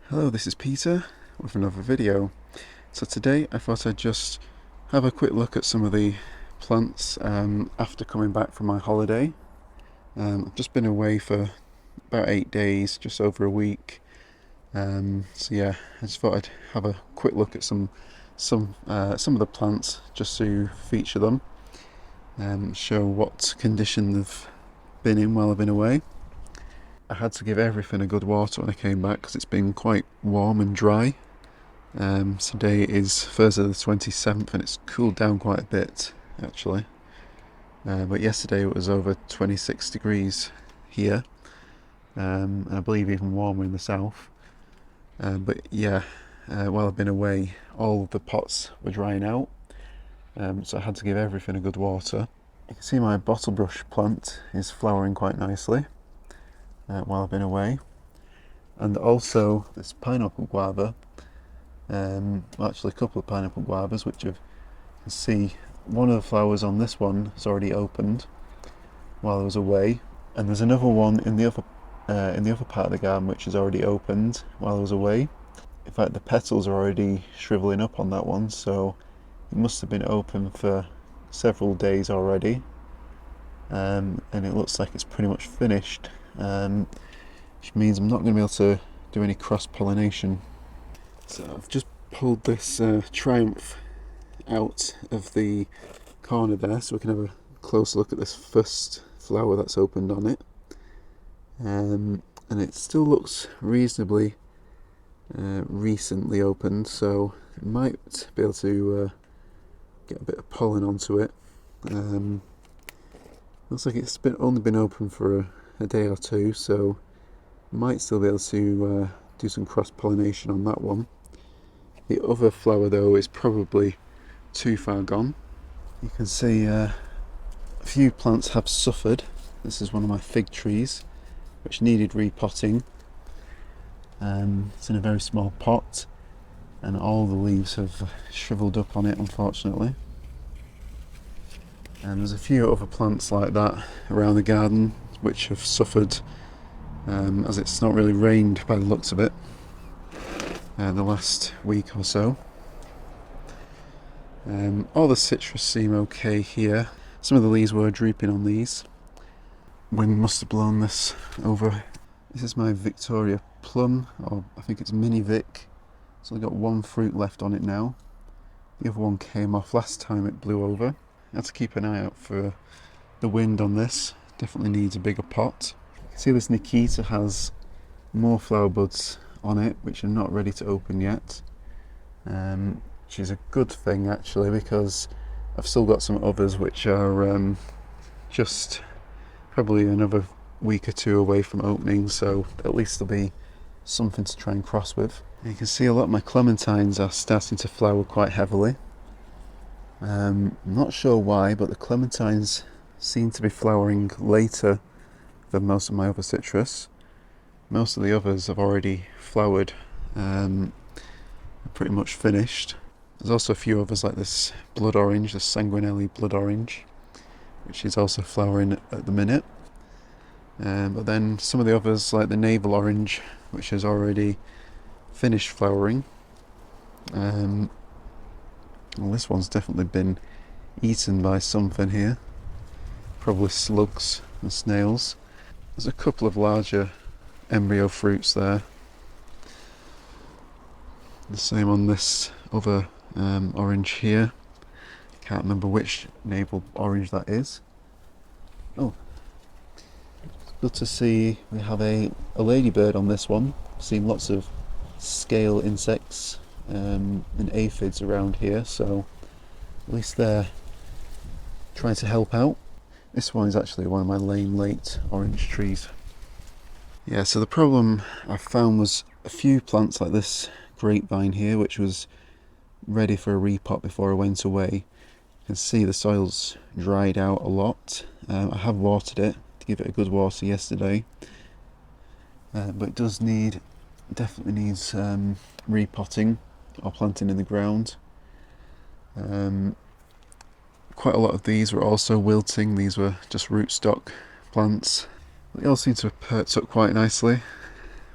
Hello, this is Peter with another video. So today I thought I'd just have a quick look at some of the plants after coming back from my holiday. I've just been away for about 8 days, just over a week. So yeah, I just thought I'd have a quick look at some of the plants just to feature them and show what condition they've been in while I've been away. I had to give everything a good water when I came back because it's been quite warm and dry. Today is Thursday the 27th and it's cooled down quite a bit actually. But yesterday it was over 26 degrees here, and I believe even warmer in the south. But yeah, while I've been away, all of the pots were drying out, so I had to give everything a good water. You can see my bottle brush plant is flowering quite nicely while I've been away, and also this pineapple guava, actually a couple of pineapple guavas, which you can see one of the flowers on this one has already opened while I was away, and there's another one in the other part of the garden which has already opened while I was away. In fact, the petals are already shriveling up on that one, so it must have been open for several days already, and it looks like it's pretty much finished, which means I'm not going to be able to do any cross-pollination. So I've just pulled this Triumph out of the corner there so we can have a close look at this first flower that's opened on it, and it still looks reasonably recently opened, so it might be able to get a bit of pollen onto it. Looks like it's only been open for a day or two, so might still be able to do some cross-pollination on that one. The other flower though is probably too far gone. You can see a few plants have suffered. This is one of my fig trees which needed repotting. It's in a very small pot and all the leaves have shriveled up on it, unfortunately. And there's a few other plants like that around the garden which have suffered, as it's not really rained by the looks of it the last week or so. All the citrus seem okay here. Some of the leaves were drooping on these. Wind must have blown this over. This is my Victoria plum, or I think it's Mini Vic. It's only got one fruit left on it now. The other one came off last time it blew over. I have to keep an eye out for the wind on this. Definitely needs a bigger pot. You can see this Nikita has more flower buds on it which are not ready to open yet, which is a good thing actually, because I've still got some others which are just probably another week or two away from opening, so at least there'll be something to try and cross with. And you can see a lot of my clementines are starting to flower quite heavily. I'm not sure why, but the clementines seem to be flowering later than most of my other citrus. Most of the others have already flowered, pretty much finished. There's also a few others like this blood orange, the Sanguinelli blood orange, which is also flowering at the minute. But then some of the others like the navel orange, which has already finished flowering. Well, this one's definitely been eaten by something here, probably slugs and snails. There's a couple of larger embryo fruits there. The same on this other orange here. Can't remember which navel orange that is. Oh, it's good to see we have a ladybird on this one. I've seen lots of scale insects and aphids around here, so at least they're trying to help out. This one is actually one of my lane late orange trees. Yeah, so the problem I found was a few plants like this grapevine here, which was ready for a repot before I went away. You can see the soil's dried out a lot. I have watered it to give it a good water yesterday, but it does definitely needs repotting or planting in the ground. Quite a lot of these were also wilting. These were just rootstock plants. They all seem to have perked up quite nicely,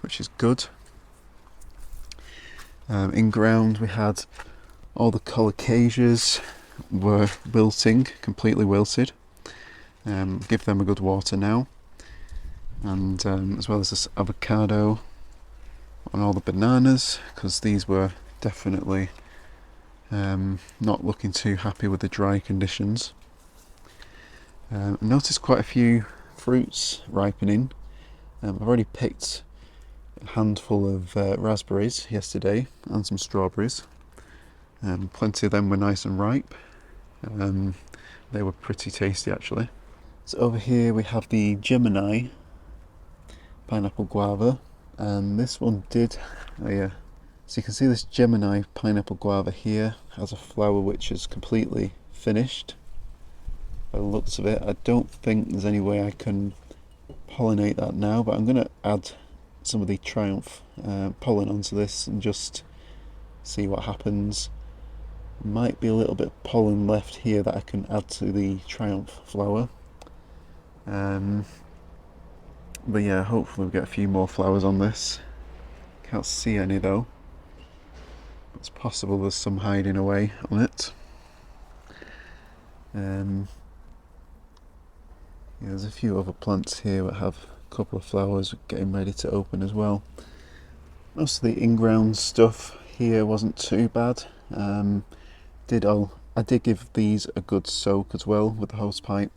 which is good. In ground we had all the colocasias were wilting, completely wilted. Give them a good water now, and as well as this avocado and all the bananas, because these were definitely not looking too happy with the dry conditions. I noticed quite a few fruits ripening. I've already picked a handful of raspberries yesterday and some strawberries. Plenty of them were nice and ripe. They were pretty tasty actually. So over here we have the Gemini pineapple guava, and this one did, oh yeah, so you can see this Gemini pineapple guava here has a flower which is completely finished by the looks of it. I don't think there's any way I can pollinate that now, but I'm going to add some of the Triumph pollen onto this and just see what happens. Might be a little bit of pollen left here that I can add to the Triumph flower. But yeah, hopefully we'll get a few more flowers on this. Can't see any though. It's possible there's some hiding away on it. Yeah, there's a few other plants here that have a couple of flowers getting ready to open as well. Most of the in-ground stuff here wasn't too bad. I did give these a good soak as well with the hose pipe.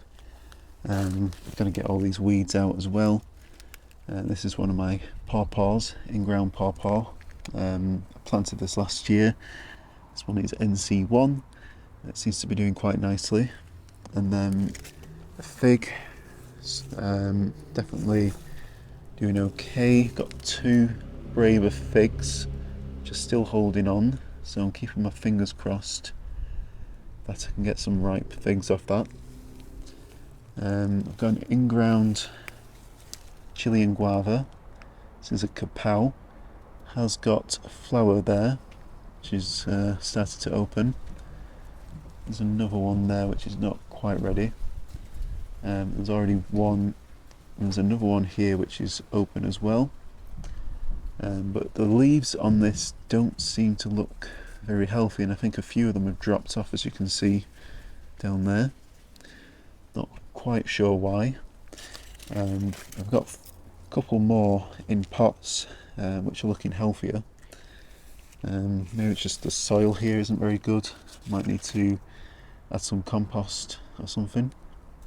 I'm going to get all these weeds out as well. This is one of my pawpaws, in-ground pawpaw. I planted this last year. This one is NC1. It seems to be doing quite nicely. And then a fig, definitely doing okay. Got 2 braver figs, just still holding on. So I'm keeping my fingers crossed that I can get some ripe figs off that. I've got an in-ground Chilean guava. This is a kapow. Has got a flower there, which is started to open. There's another one there which is not quite ready. There's already one. There's another one here which is open as well. But the leaves on this don't seem to look very healthy, and I think a few of them have dropped off, as you can see down there. Not quite sure why. I've got a couple more in pots which are looking healthier. Maybe it's just the soil here isn't very good. Might need to add some compost or something.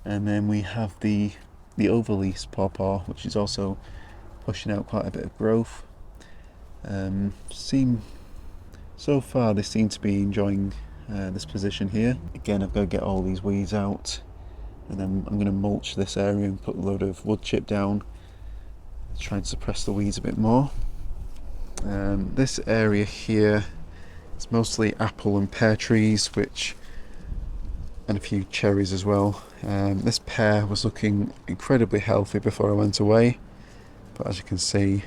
And then we have the overleaf pawpaw, which is also pushing out quite a bit of growth. So far they seem to be enjoying this position here. Again, I've got to get all these weeds out, and then I'm going to mulch this area and put a load of wood chip down, try to suppress the weeds a bit more. This area here is mostly apple and pear trees, and a few cherries as well. This pear was looking incredibly healthy before I went away, but as you can see,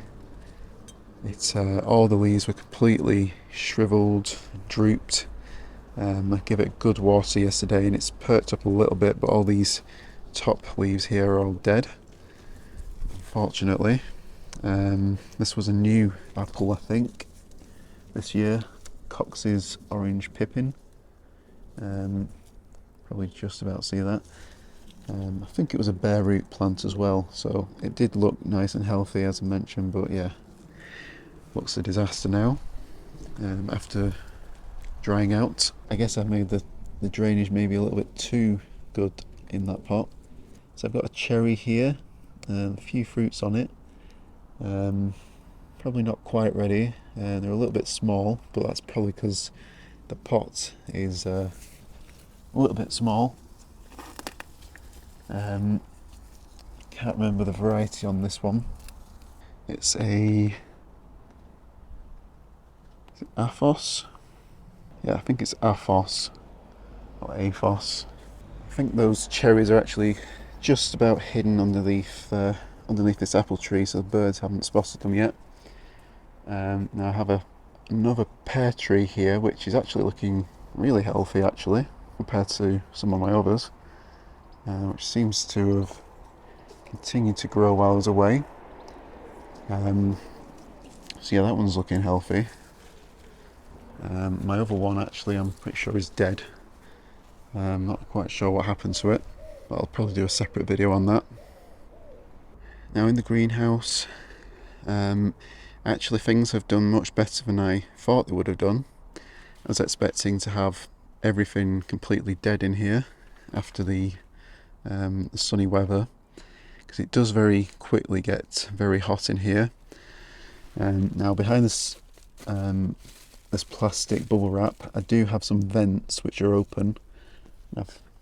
it's all the leaves were completely shriveled, drooped. I gave it good water yesterday and it's perked up a little bit, but all these top leaves here are all dead, unfortunately. This was a new apple, I think, this year. Cox's Orange Pippin. Probably just about see that. I think it was a bare root plant as well, so it did look nice and healthy as I mentioned, but yeah, looks a disaster now. After drying out, I guess I've made the drainage maybe a little bit too good in that pot. So I've got a cherry here, a few fruits on it. Probably not quite ready. They're a little bit small, but that's probably because the pot is a little bit small. Can't remember the variety on this one. It's is it Aphos? Yeah, I think it's Aphos or Aphos. I think those cherries are actually just about hidden underneath this apple tree, so the birds haven't spotted them yet. Now I have another pear tree here, which is actually looking really healthy actually, compared to some of my others, which seems to have continued to grow while I was away. So yeah, that one's looking healthy. My other one actually I'm pretty sure is dead. I'm not quite sure what happened to it, but I'll probably do a separate video on that. Now in the greenhouse, actually things have done much better than I thought they would have done. I was expecting to have everything completely dead in here after the sunny weather, because it does very quickly get very hot in here. Now behind this this plastic bubble wrap, I do have some vents which are open.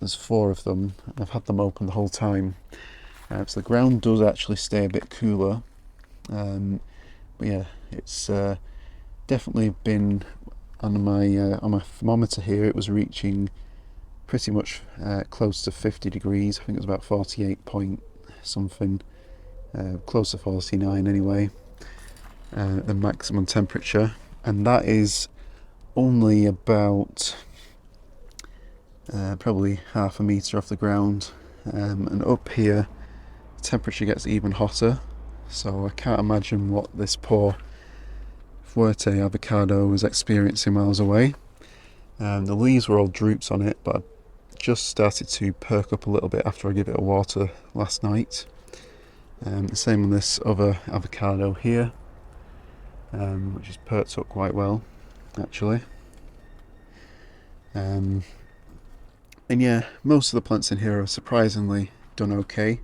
There's 4 of them. I've had them open the whole time, so the ground does actually stay a bit cooler. But yeah, it's definitely been on my thermometer here. It was reaching pretty much close to 50 degrees. I think it was about 48 point something, close to 49 anyway, the maximum temperature, and that is only about probably half a metre off the ground, and up here the temperature gets even hotter, so I can't imagine what this poor Fuerte avocado was experiencing miles away. The leaves were all droops on it, but I just started to perk up a little bit after I gave it a water last night. The same on this other avocado here, which has perked up quite well actually. And yeah, most of the plants in here are surprisingly done okay.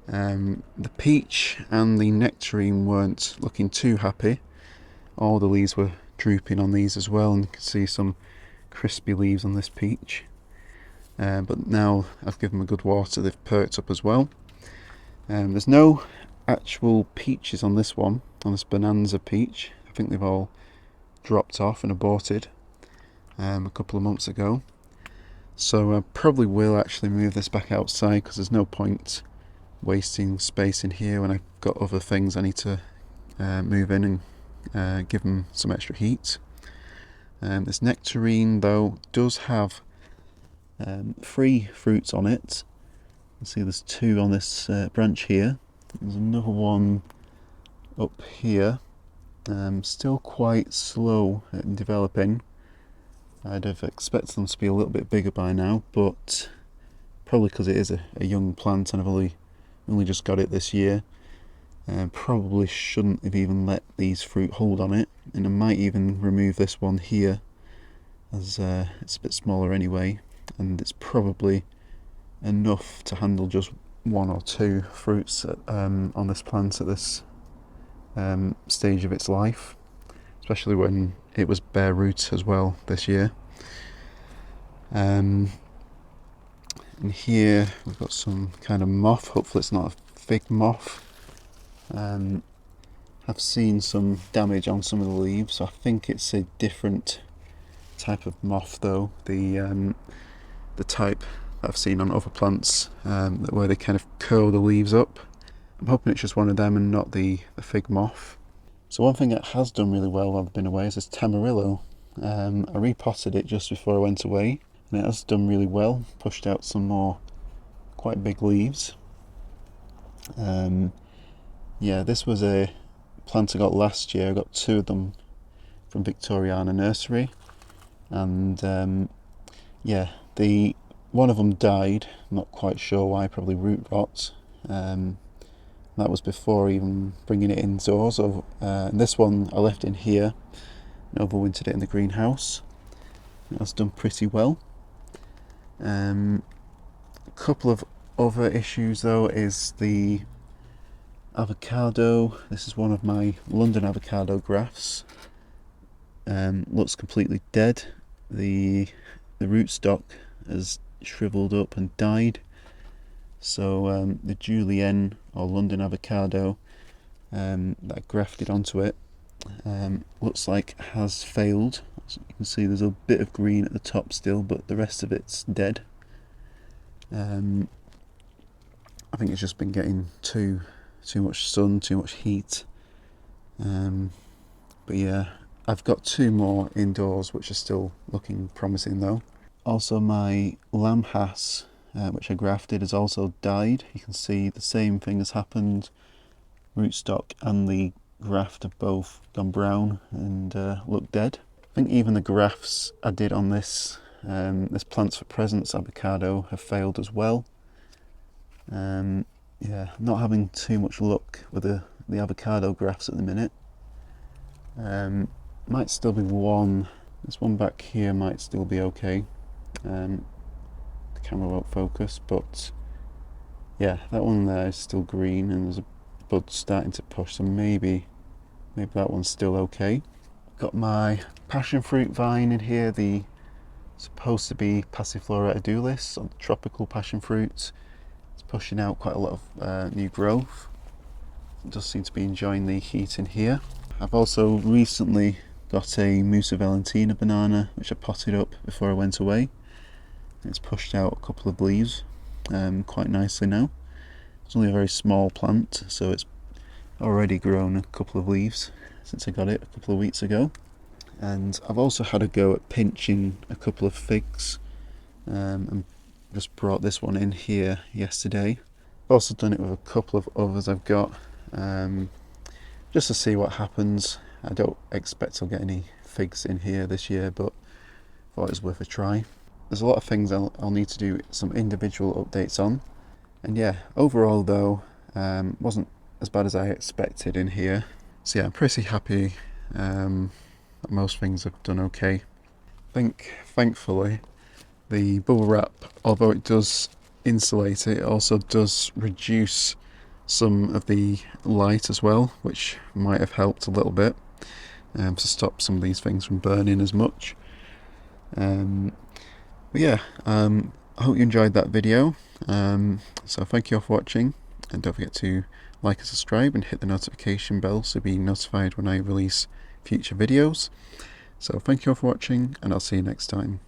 The peach and the nectarine weren't looking too happy. All the leaves were drooping on these as well, and you can see some crispy leaves on this peach. But now I've given them a good water, they've perked up as well. There's no actual peaches on this one, on this Bonanza peach. I think they've all dropped off and aborted a couple of months ago. So I probably will actually move this back outside, because there's no point wasting space in here when I've got other things I need to move in and give them some extra heat. This nectarine though does have 3 fruits on it. You can see there's 2 on this branch here. There's another one up here. Still quite slow in developing. I'd have expected them to be a little bit bigger by now, but probably because it is a young plant and I've only just got it this year. Probably shouldn't have even let these fruit hold on it, and I might even remove this one here, as it's a bit smaller anyway, and it's probably enough to handle just 1 or 2 fruits on this plant at this stage of its life, especially when it was bare root as well this year. And here we've got some kind of moth. Hopefully it's not a fig moth. I've seen some damage on some of the leaves, so I think it's a different type of moth though. The type that I've seen on other plants, where they kind of curl the leaves up. I'm hoping it's just one of them and not the fig moth. So one thing that has done really well while I've been away is this Tamarillo. I repotted it just before I went away, and it has done really well, pushed out some more quite big leaves. Yeah, this was a plant I got last year. I got 2 of them from Victoriana Nursery, and yeah, one of them died. Not quite sure why, probably root rot. That was before even bringing it indoors. And this one I left in here and overwintered it in the greenhouse. That's done pretty well. A couple of other issues though is the avocado. This is one of my London avocado grafts. Looks completely dead. The rootstock has shriveled up and died. So the Julienne or London avocado that I grafted onto it looks like has failed. As you can see, there's a bit of green at the top still, but the rest of it's dead. I think it's just been getting too much sun, too much heat. But yeah, I've got 2 more indoors which are still looking promising though. Also my lamb hass, which I grafted, has also died. You can see the same thing has happened. Rootstock and the graft have both gone brown and look dead. I think even the grafts I did on this Plants for Presents avocado have failed as well. Yeah, not having too much luck with the avocado grafts at the minute. Might still be one. This one back here might still be okay. The camera won't focus, but yeah, that one there is still green and there's a bud starting to push, so maybe that one's still okay. Got my passion fruit vine in here, the supposed to be Passiflora edulis, or tropical passion fruit. It's pushing out quite a lot of new growth. It does seem to be enjoying the heat in here. I've also recently got a Musa Valentina banana, which I potted up before I went away. It's pushed out a couple of leaves quite nicely now. It's only a very small plant, so it's already grown a couple of leaves since I got it a couple of weeks ago. And I've also had a go at pinching a couple of figs, and just brought this one in here yesterday. I've also done it with a couple of others I've got, just to see what happens. I don't expect I'll get any figs in here this year, but thought it was worth a try. There's a lot of things I'll need to do some individual updates on. And yeah, overall though, wasn't as bad as I expected in here. So yeah, I'm pretty happy that most things have done okay. I think, thankfully, the bubble wrap, although it does insulate it also does reduce some of the light as well, which might have helped a little bit to stop some of these things from burning as much. But yeah, I hope you enjoyed that video. So thank you all for watching, and don't forget to like and subscribe and hit the notification bell so be notified when I release future videos. So thank you all for watching, and I'll see you next time.